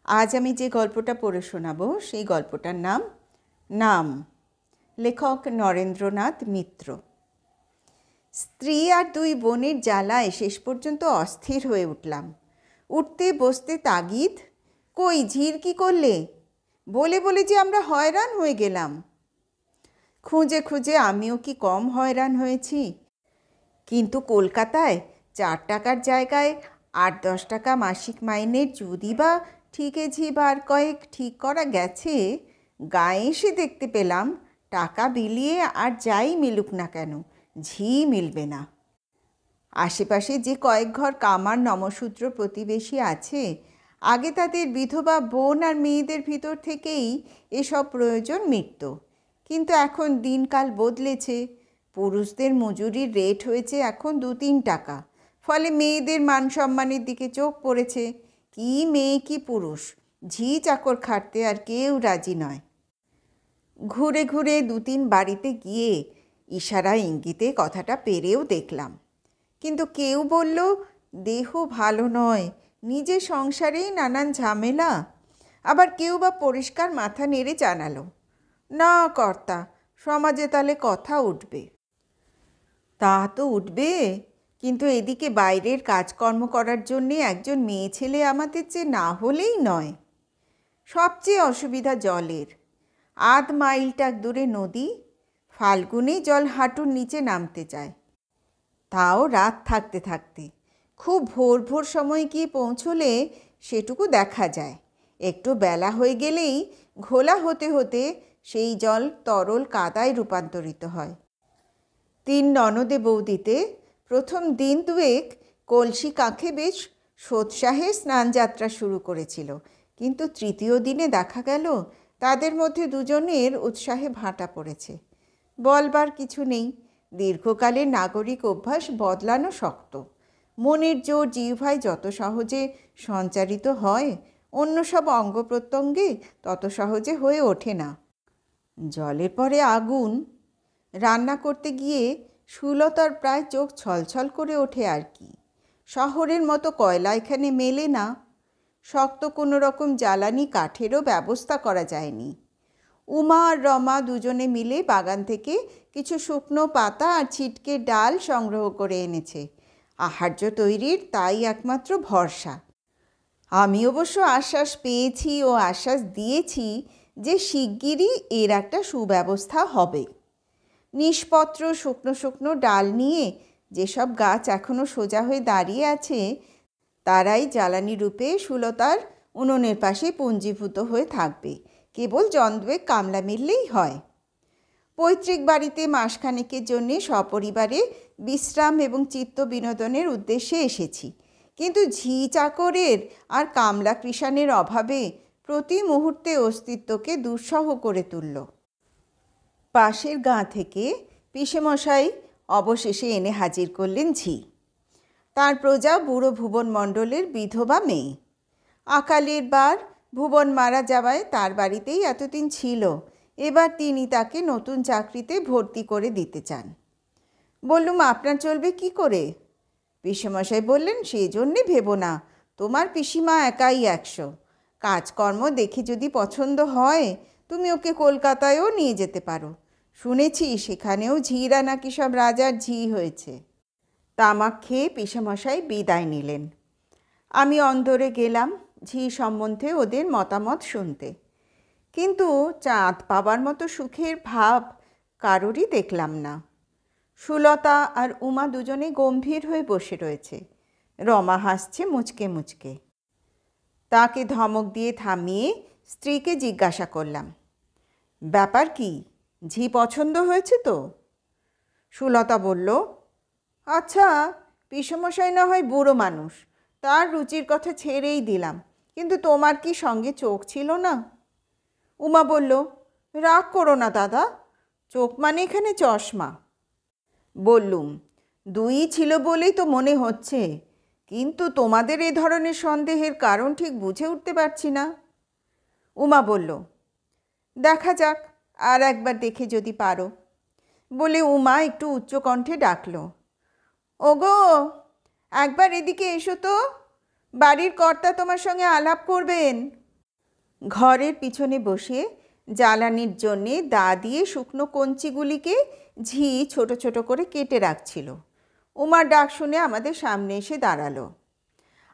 আজ আমি যে গল্পটা পড়ে শোনাবো সেই গল্পটার নাম নাম। লেখক নরেন্দ্রনাথ মিত্র। স্ত্রী আর দুই বোনের জ্বালায় শেষ পর্যন্ত অস্থির হয়ে উঠলাম। উঠতে বসতে তাগিদ, কই ঝির কি করলে, বলে বলে যে আমরা হয়রান হয়ে গেলাম। খুঁজে খুঁজে আমিও কি কম হয়রান হয়েছি? কিন্তু কলকাতায় 4 টাকার জায়গায় 8-10 টাকা মাসিক মাইনের যদি বা ঠিকে ঝি বার কয়েক ঠিক করা গেছে, গায়ে এসে দেখতে পেলাম টাকা বিলিয়ে আর যাই মিলুক না কেন, ঝি মিলবে না। আশেপাশে যে কয়েক ঘর কামার নমশূদ্র প্রতিবেশী আছে, আগে তাদের বিধবা বোন আর মেয়েদের ভিতর থেকেই এসব প্রয়োজন মিটত। কিন্তু এখন দিনকাল বদলেছে, পুরুষদের মজুরির রেট হয়েছে এখন 2-3 টাকা। ফলে মেয়েদের মান সম্মানের দিকে চোখ পড়েছে। কি মেয়ে কি পুরুষ, ঝি চাকর খাটতে আর কেউ রাজি নয়। ঘুরে ঘুরে 2-3 বাড়িতে গিয়ে ইশারা ইঙ্গিতে কথাটা পেরেও দেখলাম, কিন্তু কেউ বলল দেহ ভালো নয়, নিজের সংসারেই নানান ঝামেলা। আবার কেউ বা পরিষ্কার মাথা নেড়ে জানালো, না কর্তা, সমাজে তাহলে কথা উঠবে। তা তো উঠবে, কিন্তু এদিকে বাইরের কাজকর্ম করার জন্যে একজন মেয়ে ছেলে আমাদের যে না হলেই নয়। সবচেয়ে অসুবিধা জলের। 1/2 মাইলটা দূরে নদী, ফাল্গুনে জল হাঁটুর নিচে নামতে চায়, তাও রাত থাকতে থাকতে। খুব ভোর ভোর সময় গিয়ে পৌঁছলে সেটুকু দেখা যায়। একটু বেলা হয়ে গেলেই ঘোলা হতে হতে সেই জল তরল কাদায় রূপান্তরিত হয়। 3 ননদে বৌদিতে প্রথম দিন দুয়েক কলসি কাঁখে বেশ সোৎসাহে স্নানযাত্রা শুরু করেছিল, কিন্তু তৃতীয় দিনে দেখা গেল তাদের মধ্যে দুজনের উৎসাহে ভাঁটা পড়েছে। বলবার কিছু নেই, দীর্ঘকালের নাগরিক অভ্যাস বদলানো শক্ত। মনের জোর জিহ্বায় যত সহজে সঞ্চারিত হয়, অন্য সব অঙ্গ প্রত্যঙ্গে তত সহজে হয়ে ওঠে না। জলের পরে আগুন। রান্না করতে গিয়ে সুলতার প্রায় চোখ ছলছল করে ওঠে আর কি। শহরের মতো কয়লা এখানে মেলে না। শক্ত কোনো রকম জ্বালানি কাঠেরও ব্যবস্থা করা যায়নি। উমা আর রমা দুজনে মিলে বাগান থেকে কিছু শুকনো পাতা আর ছিটকে ডাল সংগ্রহ করে এনেছে। আহার্য তৈরির তাই একমাত্র ভরসা। আমি অবশ্য আশ্বাস পেয়েছি ও আশ্বাস দিয়েছি যে শিগগিরই এর একটা সুব্যবস্থা হবে। নিষ্পত্র শুকনো শুকনো ডাল নিয়ে যেসব গাছ এখনও সোজা হয়ে দাঁড়িয়ে আছে, তারাই জ্বালানি রূপে সুলতার উনুনের পাশে পুঞ্জীভূত হয়ে থাকবে। কেবল জন্দুয়েক কামলা মিললেই হয়। পৈতৃক বাড়িতে মাসখানেকের জন্যে সপরিবারে বিশ্রাম এবং চিত্ত বিনোদনের উদ্দেশ্যে এসেছি, কিন্তু ঝি চাকরের আর কামলা কৃষাণের অভাবে প্রতি মুহূর্তে অস্তিত্বকে দুঃসহ করে তুলল। পাশের গাঁ থেকে পিসেমশাই অবশেষে এনে হাজির করলেন ঝি। তার প্রজা বুড়ো ভুবন মণ্ডলের বিধবা মেয়ে। আকালের বার ভুবন মারা যাওয়ায় তার বাড়িতেই এতদিন ছিল। এবার তিনি তাকে নতুন চাকরিতে ভর্তি করে দিতে চান। বললুম, আপনার চলবে কি করে? পিসেমশাই বললেন, সেই জন্যে ভেবো না, তোমার পিসিমা একাই 100। কাজকর্ম দেখে যদি পছন্দ হয় তুমি ওকে কলকাতায়ও নিয়ে যেতে পারো। শুনেছি সেখানেও ঝিরা নাকি সব রাজার ঝি হয়েছে। তামাক খেয়ে পিসেমশাই বিদায় নিলেন। আমি অন্দরে গেলাম ঝি সম্বন্ধে ওদের মতামত শুনতে, কিন্তু চাঁদ পাবার মতো সুখের ভাব কারোরই দেখলাম না। সুলতা আর উমা দুজনে গম্ভীর হয়ে বসে রয়েছে। রমা হাসছে মুচকে মুচকে। তাকে ধমক দিয়ে থামিয়ে স্ত্রীকে জিজ্ঞাসা করলাম, ব্যাপার কি, ঝি পছন্দ হয়েছে তো? সুলতা বলল, আচ্ছা, পিসেমশাই না হয় বুড়ো মানুষ, তার রুচির কথা ছেড়েই দিলাম, কিন্তু তোমার কি সঙ্গে চোখ ছিল না? উমা বলল, রাগ করো না দাদা, চোখ মানে এখানে চশমা। বললুম, 2ই ছিল বলেই তো মনে হচ্ছে, কিন্তু তোমাদের এ ধরনের সন্দেহের কারণ ঠিক বুঝে উঠতে পারছি না। উমা বলল, দেখা যাক, আর একবার দেখে যদি পারো। বলে উমা একটু উচ্চকণ্ঠে ডাকল, ওগো, একবার এদিকে এসো তো, বাড়ির কর্তা তোমার সঙ্গে আলাপ করবেন। ঘরের পিছনে বসে জ্বালানির জন্যে দা দিয়ে শুকনো কঞ্চিগুলিকে ঝি ছোট ছোট করে কেটে রাখছিল। উমার ডাক শুনে আমাদের সামনে এসে দাঁড়ালো।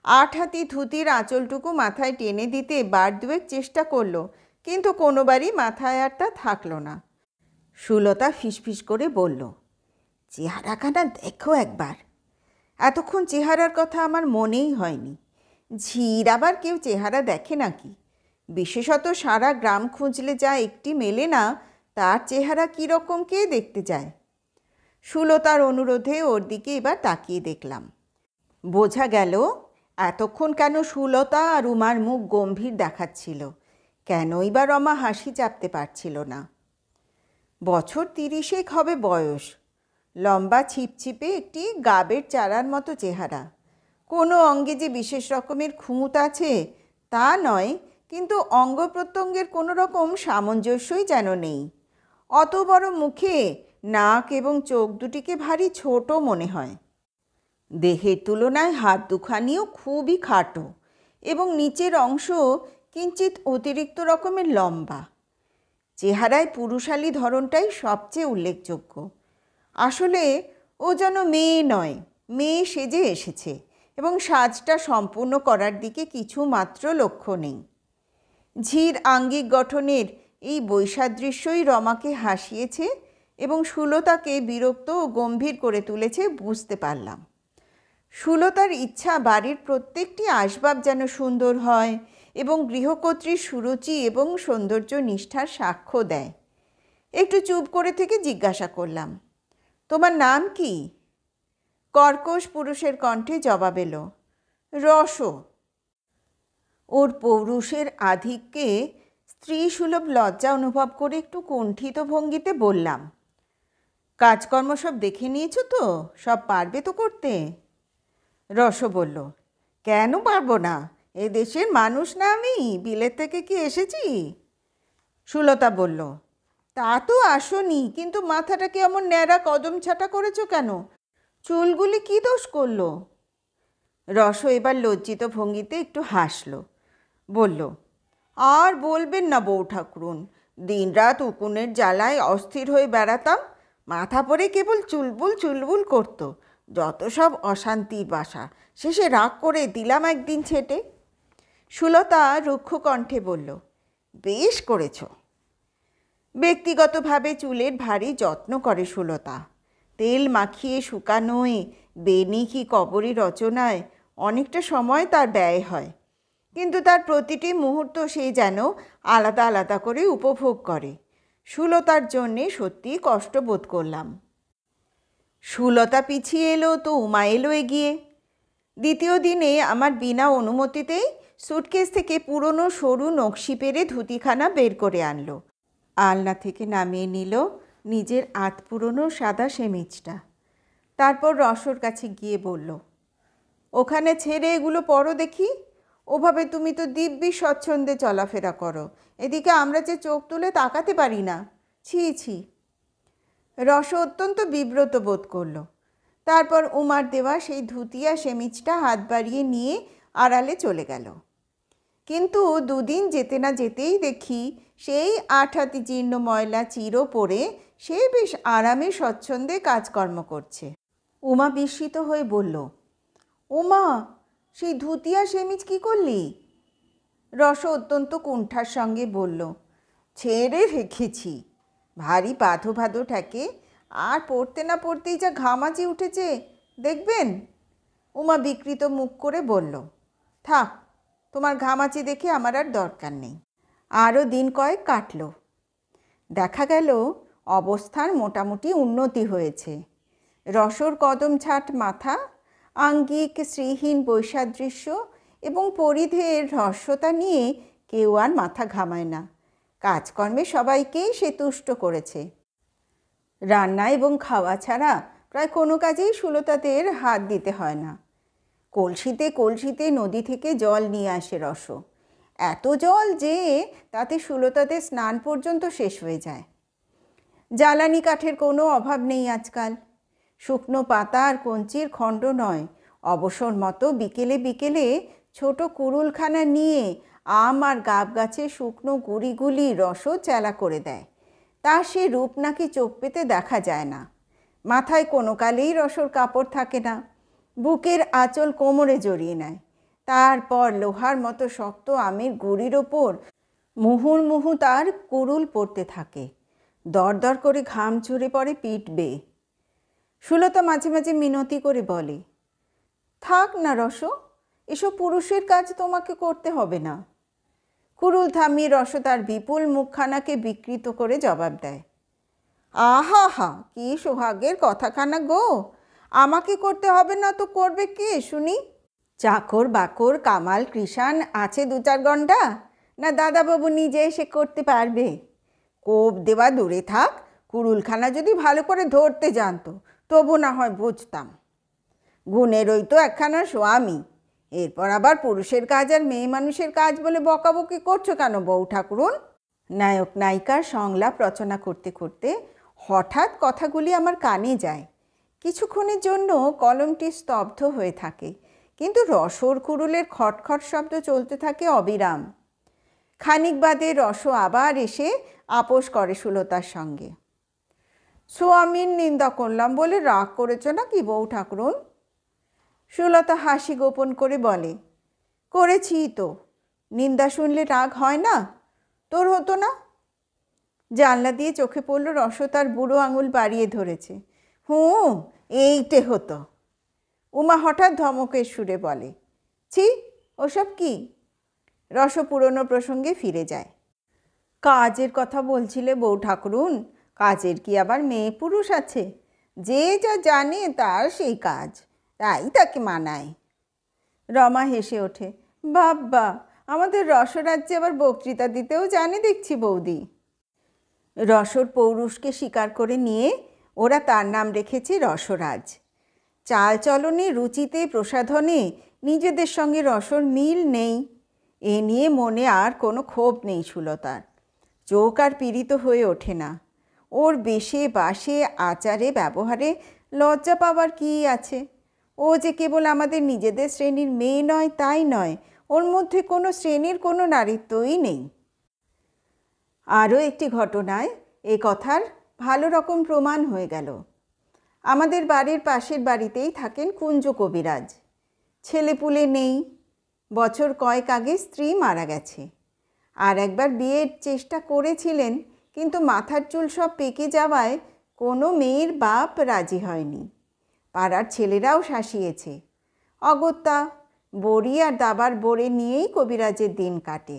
8 হাতি ধুতির আঁচলটুকু মাথায় টেনে দিতে বার দুয়েক চেষ্টা করলো, কিন্তু কোনোবারই মাথায় আর তা থাকলো না। সুলতা ফিসফিস করে বলল, চেহারাখানা দেখো একবার। এতক্ষণ চেহারার কথা আমার মনেই হয়নি। ঝির আবার কেউ চেহারা দেখে নাকি? বিশেষত সারা গ্রাম খুঁজলে যা একটি মেলে না, তার চেহারা কীরকম কে দেখতে যায়? সুলতার অনুরোধে ওর দিকে এবার তাকিয়ে দেখলাম। বোঝা গেল এতক্ষণ কেন সুলতা আর উমার মুখ গম্ভীর দেখাচ্ছিল, কেনই বা রমা হাসি চাপতে পারছিল না। বছর 30 হবে বয়স, লম্বা ছিপছিপে একটি গাবের চারার মতো চেহারা। কোনো অঙ্গে যে বিশেষ রকমের খুঁত আছে তা নয়, কিন্তু অঙ্গ প্রত্যঙ্গের কোনো রকম সামঞ্জস্যই যেন নেই। অত বড় মুখে নাক এবং চোখ দুটিকে ভারী ছোট মনে হয়। দেহের তুলনায় হাত দুখানিও খুবই খাটো এবং নিচের অংশ কিঞ্চিত অতিরিক্ত রকমের লম্বা। চেহারায় পুরুষালী ধরনটাই সবচেয়ে উল্লেখযোগ্য। আসলে ও যেন মেয়ে নয়, মেয়ে সেজে এসেছে এবং সাজটা সম্পূর্ণ করার দিকে কিছু মাত্র লক্ষ্য নেই। ঝির আঙ্গিক গঠনের এই বৈসাদৃশ্যই রমাকে হাসিয়েছে এবং সুলতাকে বিরক্ত ও গম্ভীর করে তুলেছে বুঝতে পারলাম। সুলতার ইচ্ছা বাড়ির প্রত্যেকটি আসবাব যেন সুন্দর হয় এবং গৃহকর্ত্রীর সুরুচি এবং সৌন্দর্য নিষ্ঠার সাক্ষ্য দেয়। একটু চুপ করে থেকে জিজ্ঞাসা করলাম, তোমার নাম কি? কর্কশ পুরুষের কণ্ঠে জবাব এলো, রস। ওর পৌরুষের আধিক্যে স্ত্রীসুলভ লজ্জা অনুভব করে একটু কুণ্ঠিত ভঙ্গিতে বললাম, কাজকর্ম সব দেখে নিয়েছো তো? সব পারবে তো করতে? রস বলল, কেন পারবো না? এ দেশের মানুষ না আমি? বিলেত থেকে কি এসেছি? সুলতা বলল, তা তো আসনি, কিন্তু মাথাটাকে এমন ন্যাড়া কদম ছাটা করেছো কেন? চুলগুলি কি দোষ করলো? রস এবার লজ্জিত ভঙ্গিতে একটু হাসল, বলল, আর বলবেন না বউ ঠাকুরুন, দিনরাত উকুনের জ্বালায় অস্থির হয়ে বেড়াতাম, মাথা পরে কেবল চুলবুল চুলবুল করতো। যত সব অশান্তির বাসা, শেষে রাগ করে দিলাম একদিন ছেটে। সুলতা রুক্ষ কণ্ঠে বলল, বেশ করেছ। ব্যক্তিগতভাবে চুলের ভারী যত্ন করে সুলতা। তেল মাখিয়ে শুকানোয়, বেনি কি কবরী রচনায় অনেকটা সময় তার ব্যয় হয়, কিন্তু তার প্রতিটি মুহূর্ত সে যেন আলাদা আলাদা করে উপভোগ করে। সুলতার জন্যে সত্যিই কষ্ট বোধ করলাম। সুলতা পিছিয়ে এলো তো উমা এলো এগিয়ে। দ্বিতীয় দিনে আমার বিনা অনুমতিতেই সুটকেস থেকে পুরনো সরু নকশি পেরে ধুতিখানা বের করে আনলো। আলনা থেকে নামিয়ে নিল নিজের পুরনো সাদা সেমিজটা। তারপর রসর কাছে গিয়ে বলল, ওখানে ছেড়ে এগুলো পরো দেখি। ওভাবে তুমি তো দিব্যি স্বচ্ছন্দে চলাফেরা করো, এদিকে আমরা যে চোখ তুলে তাকাতে পারি না। ছি ছি। রস অত্যন্ত বিব্রত বোধ করল। তারপর উমার দেওয়া সেই ধুতিয়া সেমিজটা হাত বাড়িয়ে নিয়ে আড়ালে চলে গেল। কিন্তু দুদিন যেতে না যেতেই দেখি সেই 8 হাতি জীর্ণ ময়লা চিরো পরে সে বেশ আরামে স্বচ্ছন্দে কাজকর্ম করছে। উমা বিস্মিত হয়ে বলল, ওমা, সেই ধুতিয়া সেমিজ কি করলি? রস অত্যন্ত কুণ্ঠার সঙ্গে বলল, ছেড়ে রেখেছি, ভারী বাঁধো ভাঁধো ঠেকে, আর পড়তে না পড়তেই যা ঘামাচি উঠেছে দেখবেন। উমা বিকৃত মুখ করে বলল, থাক, তোমার ঘামাচি দেখে আমার আর দরকার নেই। আরও দিন কয়েক কাটল। দেখা গেল অবস্থার মোটামুটি উন্নতি হয়েছে। রসর কদম ছাট মাথা, আঙ্গিক শ্রীহীন বৈসাদৃশ্য এবং পরিধেয়ের হ্রস্বতা নিয়ে কেউ আর মাথা ঘামায় না। কাজকর্মে সবাইকেই সে তুষ্ট করেছে। রান্না এবং খাওয়া ছাড়া প্রায় কোনো কাজেই সুলতাদের হাত দিতে হয় না। কলসিতে কলসিতে নদী থেকে জল নিয়ে আসে রস। এত জল যে তাতে সুলতাদের স্নান পর্যন্ত শেষ হয়ে যায়। জ্বালানি কাঠের কোনো অভাব নেই আজকাল। শুকনো পাতা আর কঞ্চির খণ্ড নয়, অবসর মতো বিকেলে বিকেলে ছোট কুড়ুলখানা নিয়ে আম আর গাব গাছে শুকনো গুড়িগুলি রসও চেলা করে দেয়। তার সে রূপ নাকি চোখ পেতে দেখা যায় না। মাথায় কোনো কালেই রসর কাপড় থাকে না, বুকের আঁচল কোমরে জড়িয়ে নেয়। তারপর লোহার মতো শক্ত আমের গুড়ির ওপর মুহুর্মুহু তার কুড়ুল পড়তে থাকে। দরদর করে ঘাম ঝরে পড়ে পিঠ বেয়ে। সুলতা মাঝে মাঝে মিনতি করে বলে, থাক না রস, এসব পুরুষের কাজ তোমাকে করতে হবে না। কুড়ুল থামিয়ে রস তার বিপুল মুখখানাকে বিকৃত করে জবাব দেয়, আহা হা, কি সোহাগের কথাখানা গো! আমাকে করতে হবে না তো করবে কে শুনি? চাকর বাকর কামাল কৃষাণ আছে 2-4 ঘন্টা, না দাদাবাবু নিজে এসে করতে পারবে? কোপ দেওয়া দূরে থাক, কুড়ুলখানা যদি ভালো করে ধরতে জানতো তবু না হয় বুঝতাম। গুণের ওই তো একখানা স্বামী, এরপর আবার পুরুষের কাজ আর মেয়ে মানুষের কাজ বলে বকাবকি করছো কেন বউ ঠাকুরুন? নায়ক নায়িকার সংলাপ রচনা করতে করতে হঠাৎ কথাগুলি আমার কানে যায়। কিছুক্ষণের জন্য কলমটি স্তব্ধ হয়ে থাকে, কিন্তু রসর কুড়ুলের খটখট শব্দ চলতে থাকে অবিরাম। খানিক বাদে রস আবার এসে আপোষ করে সুলতার সঙ্গে। স্বামীর নিন্দা করলাম বলে রাগ করেছ নাকি বউ ঠাকুরুন? সুলতা হাসি গোপন করে বলে, করেছি তো, নিন্দা শুনলে রাগ হয় না? তোর হতো না? জানলা দিয়ে চোখে পড়ল রস তার বুড়ো আঙুল বাড়িয়ে ধরেছে। এইটে হতো। উমা হঠাৎ ধমকের সুরে বলে, ছি, ওসব কি? রস পুরনো প্রসঙ্গে ফিরে যায়। কাজের কথা বলছিলে বউ ঠাকুরুন, কাজের কি আবার মেয়ে পুরুষ আছে? যে যা জানে তার সেই কাজ, তাই তাকে মানায়। রমা হেসে ওঠে, বাব্বা, আমাদের রসরাজ্যে আবার বক্তৃতা দিতেও জানে দেখছি বৌদি। রসর পৌরুষকে স্বীকার করে নিয়ে ওরা তার নাম রেখেছে রসরাজ। চালচলনে, রুচিতে, প্রসাধনে নিজেদের সঙ্গে রসর মিল নেই, এ নিয়ে মনে আর কোনো ক্ষোভ নেই সুলতার। চোখ আর পীড়িত হয়ে ওঠে না। ওর বেশে বাসে আচারে ব্যবহারে লজ্জা পাওয়ার কী আছে? ও যে কেবল আমাদের নিজেদের শ্রেণীর মেয়ে নয় তাই নয়, ওর মধ্যে কোনো শ্রেণীর কোনো নারীত্বই নেই। আরও একটি ঘটনায় এ কথার ভালো রকম প্রমাণ হয়ে গেল। আমাদের বাড়ির পাশের বাড়িতেই থাকেন কুঞ্জ কবিরাজ। ছেলেপুলে নেই, বছর কয়েক আগে স্ত্রী মারা গেছে। আর একবার বিয়ের চেষ্টা করেছিলেন, কিন্তু মাথার চুল সব পেকে যাওয়ায় কোনো মেয়ের বাপ রাজি হয়নি। পাড়ার ছেলেরাও শাসিয়েছে। অগত্যা বড়ি আর দাবার বড়ে নিয়েই কবিরাজের দিন কাটে।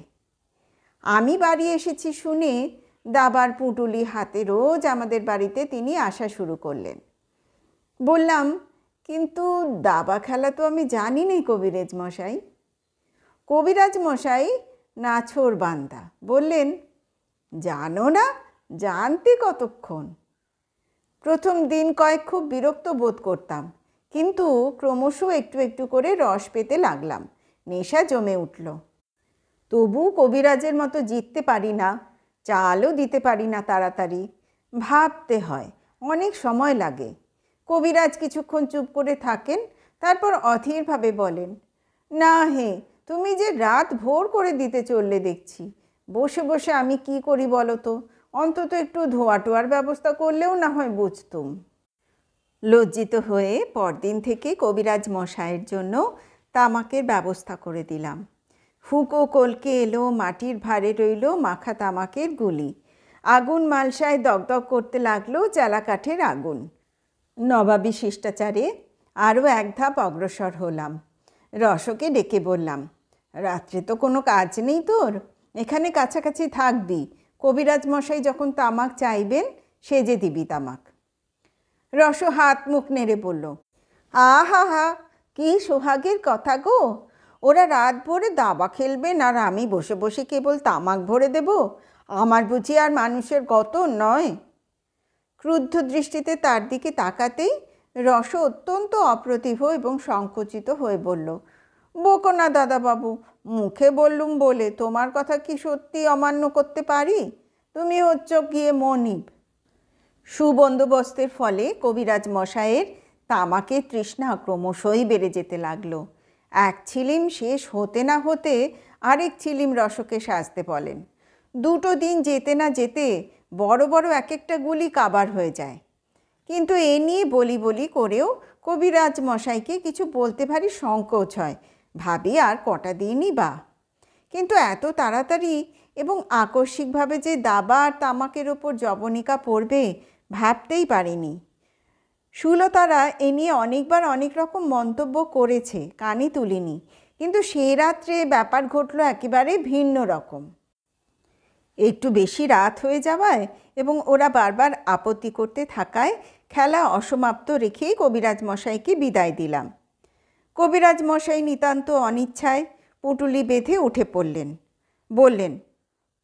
আমি বাড়ি এসেছি শুনে দাবার পুঁটুলি হাতে রোজ আমাদের বাড়িতে তিনি আসা শুরু করলেন। বললাম, কিন্তু দাবা খেলা তো আমি জানি না কবিরাজ মশাই। কবিরাজ মশাই নাছোড় বান্দা বললেন, জানো না? জানতে কতক্ষণ? প্রথম দিন কয়েক খুব বিরক্ত বোধ করতাম, কিন্তু ক্রমশ একটু একটু করে রস পেতে লাগলাম। নেশা জমে উঠল। তবু কবিরাজের মতো জিততে পারি না, চালও দিতে পারি না তাড়াতাড়ি। ভাবতে হয়, অনেক সময় লাগে। কবিরাজ কিছুক্ষণ চুপ করে থাকেন, তারপর অধীরভাবে বলেন, না হে, তুমি যে রাত ভোর করে দিতে চললে দেখছি। বসে বসে আমি কি করি বলো তো? অন্তত একটু ধোয়া টোয়ার ব্যবস্থা করলেও না হয় বুঝতুম। লজ্জিত হয়ে পরদিন থেকে কবিরাজ মশাইয়ের জন্য তামাকের ব্যবস্থা করে দিলাম। ফুঁকো কলকে এলো, মাটির ভারে রইল মাখা তামাকের গুলি। আগুন মালসায় দগদগ করতে লাগলো জ্বালা কাঠের আগুন। নবাবী শিষ্টাচারে আরও এক ধাপ অগ্রসর হলাম। রসকে ডেকে বললাম, রাত্রে তো কোনো কাজ নেই তোর, এখানে কাছাকাছি থাকবি। কবিরাজ মশাই যখন তামাক চাইবেন সেজে দিবি তামাক। রস হাত মুখ নেড়ে বলল, আহা হা, কি সোহাগের কথা গো! ওরা রাত ভরে দাবা খেলবেন আর আমি বসে বসে কেবল তামাক ভরে দেব? আমার বুঝি আর মানুষের গত নয়? ক্রুদ্ধ দৃষ্টিতে তার দিকে তাকাতেই রস অত্যন্ত অপ্রতিভ এবং সংকুচিত হয়ে বলল, বকো না দাদাবাবু, মুখে বললুম বলে তোমার কথা কি সত্যি অমান্য করতে পারি? তুমি হচ্ছ গিয়ে মনিব। সুবন্দোবস্তের ফলে কবিরাজ মশাইয়ের তামাকের তৃষ্ণা ক্রমশই বেড়ে যেতে লাগলো। এক ছিলিম শেষ হতে না হতে আরেক ছিলিম রসকে সাজতে বলেন। 2টো দিন যেতে না যেতে বড় বড় এক একটা গুলি কাবার হয়ে যায়। কিন্তু এ নিয়ে বলি বলি করেও কবিরাজ মশাইকে কিছু বলতে ভারী সংকোচ হয়। ভাবি আর কটা দিনই বা, কিন্তু এত তাড়াতাড়ি এবং আকস্মিকভাবে যে দাবা আর তামাকের ওপর জবনিকা পড়বে ভাবতেই পারিনি। সুলতারা এ নিয়ে অনেকবার অনেক রকম মন্তব্য করেছে, কানে তুলিনি, কিন্তু সে রাত্রে ব্যাপার ঘটল একেবারে ভিন্ন রকম। একটু বেশি রাত হয়ে যাওয়ায় এবং ওরা বারবার আপত্তি করতে থাকায় খেলা অসমাপ্ত রেখেই কবিরাজ মশাইকে বিদায় দিলাম। কবিরাজ মশাই নিতান্ত অনিচ্ছায় পুটুলি বেঁধে উঠে পড়লেন। বললেন,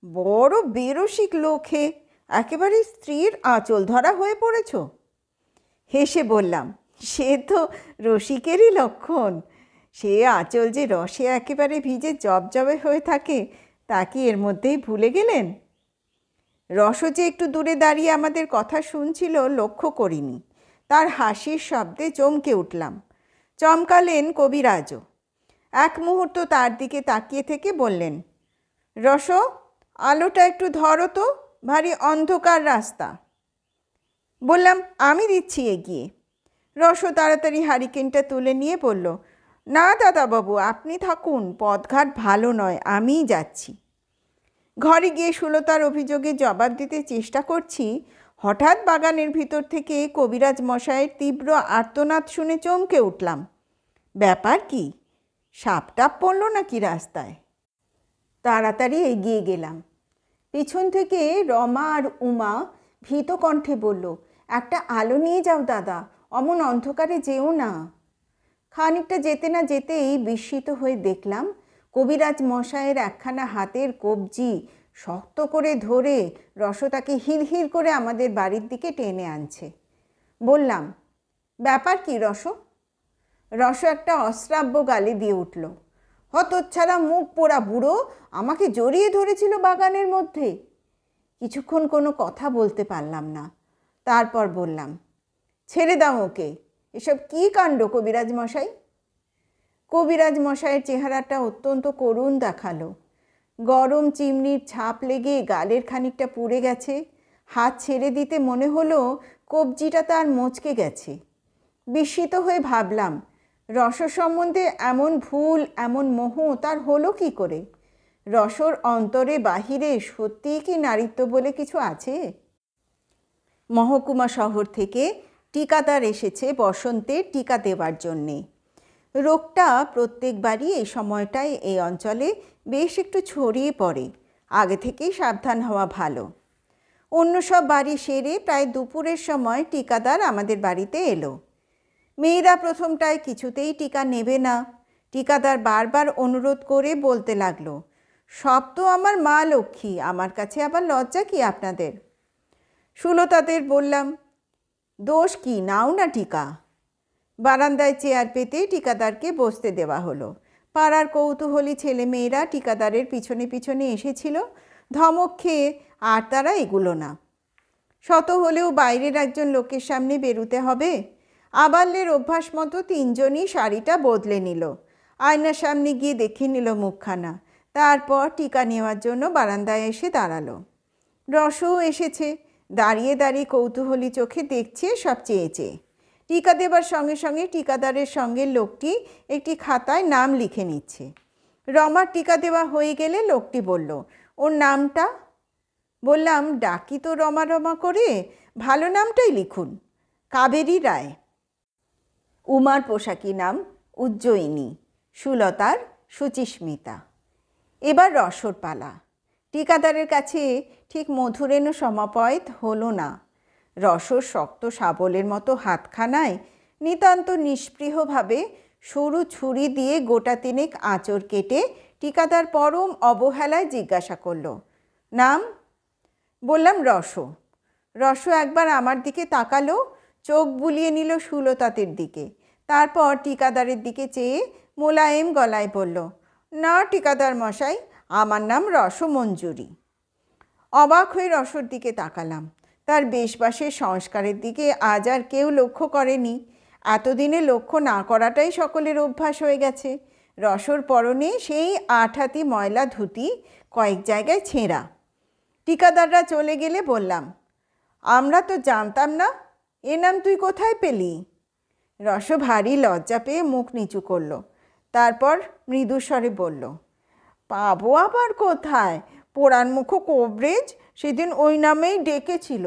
বড় বেরসিক লোক হে, একেবারে স্ত্রীর আঁচল ধরা হয়ে পড়েছ। হেসে বললাম, সে তো রসিকেরই লক্ষণ। সে আঁচল যে রসে একেবারে ভিজে জবজবে হয়ে থাকে তা কি এর মধ্যেই ভুলে গেলেন? রস যে একটু দূরে দাঁড়িয়ে আমাদের কথা শুনছিল লক্ষ্য করিনি। তার হাসির শব্দে চমকে উঠলাম। চমকালেন কবিরাজও। এক মুহূর্ত তার দিকে তাকিয়ে থেকে বললেন, রস, আলোটা একটু ধরো তো, ভারী অন্ধকার রাস্তা। বললাম, আমি দিচ্ছি এগিয়ে। রস তাড়াতাড়ি হারিকেনটা তুলে নিয়ে বলল, না দাদাবাবু, আপনি থাকুন, পথঘাট ভালো নয়, আমিই যাচ্ছি। ঘরে গিয়ে সুলতার অভিযোগে জবাব দিতে চেষ্টা করছি, হঠাৎ বাগানের ভিতর থেকে কবিরাজ মশাইয়ের তীব্র আর্তনাদ শুনে চমকে উঠলাম। ব্যাপার কি? সাপটাপ পড়ল নাকি রাস্তায়? তাড়াতাড়ি এগিয়ে গেলাম। পিছন থেকে রমা আর উমা ভীত কণ্ঠে বলল, একটা আলো নিয়ে যাও দাদা, অমন অন্ধকারে যেও না। খানিকটা যেতে না যেতেই বিস্মিত হয়ে দেখলাম কবিরাজ মশাইয়ের একখানা হাতের কবজি শক্ত করে ধরে রস তাকে হিল করে আমাদের বাড়ির দিকে টেনে আনছে। বললাম, ব্যাপার কি রস? রস একটা অশ্রাব্য গালি দিয়ে উঠল। হতচ্ছাড়া মুখ পোড়া বুড়ো আমাকে জড়িয়ে ধরেছিল বাগানের মধ্যে। কিছুক্ষণ কোনো কথা বলতে পারলাম না। তারপর বললাম, ছেড়ে দাও ওকে, এসব কী কাণ্ড কবিরাজ মশাই? কবিরাজ মশাইয়ের চেহারাটা অত্যন্ত করুণ দেখালো। গরম চিমনির ছাপ লেগে গালের খানিকটা পুড়ে গেছে। হাত ছেড়ে দিতে মনে হলো কবজিটা তার মচকে গেছে। বিস্মিত হয়ে ভাবলাম, রস সম্বন্ধে এমন ভুল, এমন মোহ তার হলো কি করে? রসর অন্তরে বাহিরে সত্যিই কি নারীত্ব বলে কিছু আছে? মহকুমা শহর থেকে টিকাদার এসেছে বসন্তের টিকা দেওয়ার জন্যে। রোগটা প্রত্যেকবারই এই সময়টায় এই অঞ্চলে বেশ একটু ছড়িয়ে পড়ে। আগে থেকেই সাবধান হওয়া ভালো। অন্য সব বাড়ি সেরে প্রায় দুপুরের সময় টিকাদার আমাদের বাড়িতে এলো। মেয়েরা প্রথমটায় কিছুতেই টিকা নেবে না। টিকাদার বারবার অনুরোধ করে বলতে লাগলো, সব তো আমার মা লক্ষ্মী, আমার কাছে আবার লজ্জা কি আপনাদের? সুলতাদের বললাম, দোষ কি, নাও না টিকা। বারান্দায় চেয়ার পেতে টিকাদারকে বসতে দেওয়া হলো। পাড়ার কৌতূহলী ছেলে মেয়েরা টিকাদারের পিছনে পিছনে এসেছিল। ধমক খেয়ে আর তারা এগুলো না। শত হলেও বাইরের একজন লোকের সামনে বেরুতে হবে। আবাল্যের অভ্যাস মতো তিনজনই শাড়িটা বদলে নিল। আয়নার সামনে গিয়ে দেখে নিল মুখখানা। তারপর টিকা নেওয়ার জন্য বারান্দায় এসে দাঁড়ালো। রসও এসেছে। দাঁড়িয়ে দাঁড়িয়ে কৌতূহলী চোখে দেখছে সব চেয়ে চেয়ে। টিকা দেবার সঙ্গে সঙ্গে টিকাদারের সঙ্গে লোকটি একটি খাতায় নাম লিখে নিচ্ছে। রমার টিকা দেওয়া হয়ে গেলে লোকটি বলল, ওর নামটা? বললাম, ডাকি তো রমা রমা করে, ভালো নামটাই লিখুন, কাবেরী রায়। উমার পোশাকি নাম উজ্জয়িনী, সুলতার সুচিস্মিতা। এবার রসর পালা। টিকাদারের কাছে ঠিক মধুরেণু সমাপয়েত হলো না। রসর শক্ত শাবলের মতো হাতখানায় নিতান্ত নিষ্পৃহভাবে সরু ছুরি দিয়ে গোটা তিনেক আঁচড় কেটে টিকাদার পরম অবহেলায় জিজ্ঞাসা করল, নাম? বললাম, রস। রস একবার আমার দিকে তাকালো, চোখ বুলিয়ে নিল সুলতাতের দিকে। তারপর টিকাদারের দিকে চেয়ে মোলায়েম গলায় বলল, না টিকাদার মশাই, আমার নাম রসমঞ্জুরি। অবাক হয়ে রসর দিকে তাকালাম। তার বেশবাসের সংস্কারের দিকে আজ আর কেউ লক্ষ্য করেনি। এতদিনে লক্ষ্য না করাটাই সকলের অভ্যাস হয়ে গেছে। রসর পরনে সেই আঠাতি ময়লা ধুতি, কয়েক জায়গায় ছেঁড়া। ঠিকাদাররা চলে গেলে বললাম, আমরা তো জানতাম না, এ নাম তুই কোথায় পেলি? রস ভারী লজ্জা পেয়ে মুখ নিচু করল। তারপর মৃদুস্বরে বলল, পাবো আবার কোথায়, পোড়ান মুখো কোবরেজ সেদিন ওই নামেই ডেকেছিল।